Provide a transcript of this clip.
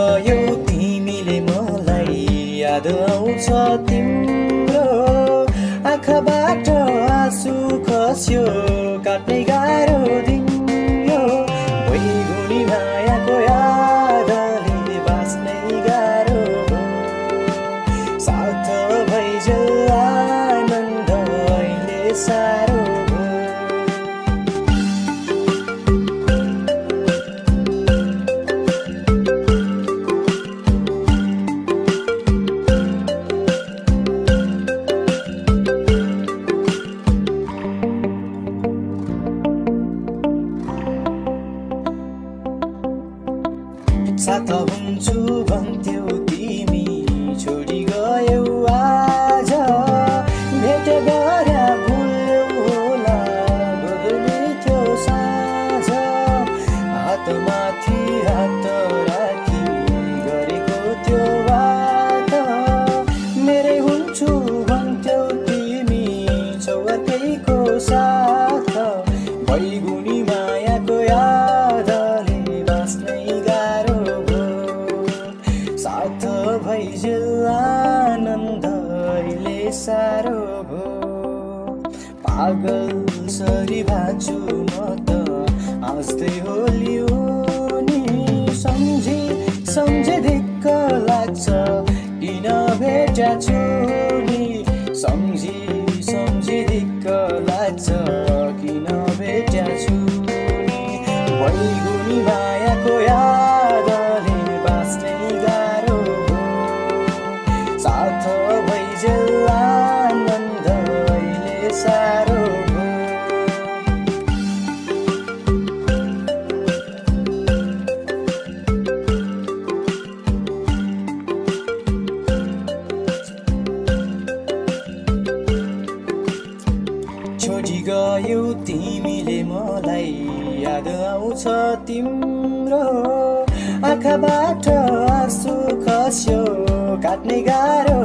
गयौ तिमीले मलाई याद आउँछ तिम्रो आँखाबाट आँसु खस्यो काट्नै गाह्रो दिन यो बैगुनी मायाको यादले बाँच्नै गाह्रो साथ भइजेल आनन्द अहिले साह्रो साथ हुन्छु भन्थ्यौ तिमी छोडी गयौ आज भेट गरा भुल्यौ होला बदली थियो साँझ हातमाथि हात राखी गरेको त्यो बात मेरै हुन्छु भन्थ्यौ तिमी छौ अर्कैको साथ बैगुनी मायाको यादले बाँच्नै साथ भइजेल आनन्द अहिले साह्रो भो पागल सरी भाछु म त हाँस्दै होलियो नि सम्झे धिक्क लाग्छ किन भेट्या छु नि सम्झी धिक्क लाग्छ किन भेट्या छु नि बैगुनी मायाको यादले बाँच्नै गाह्रो साथ भइजेल आनन्द अहिले साह्रो छोडी गयौ तिमीले मलाई याद आउँछ तिम्रो आँखाबाट आँसु खस्यो काट्नै गाह्रो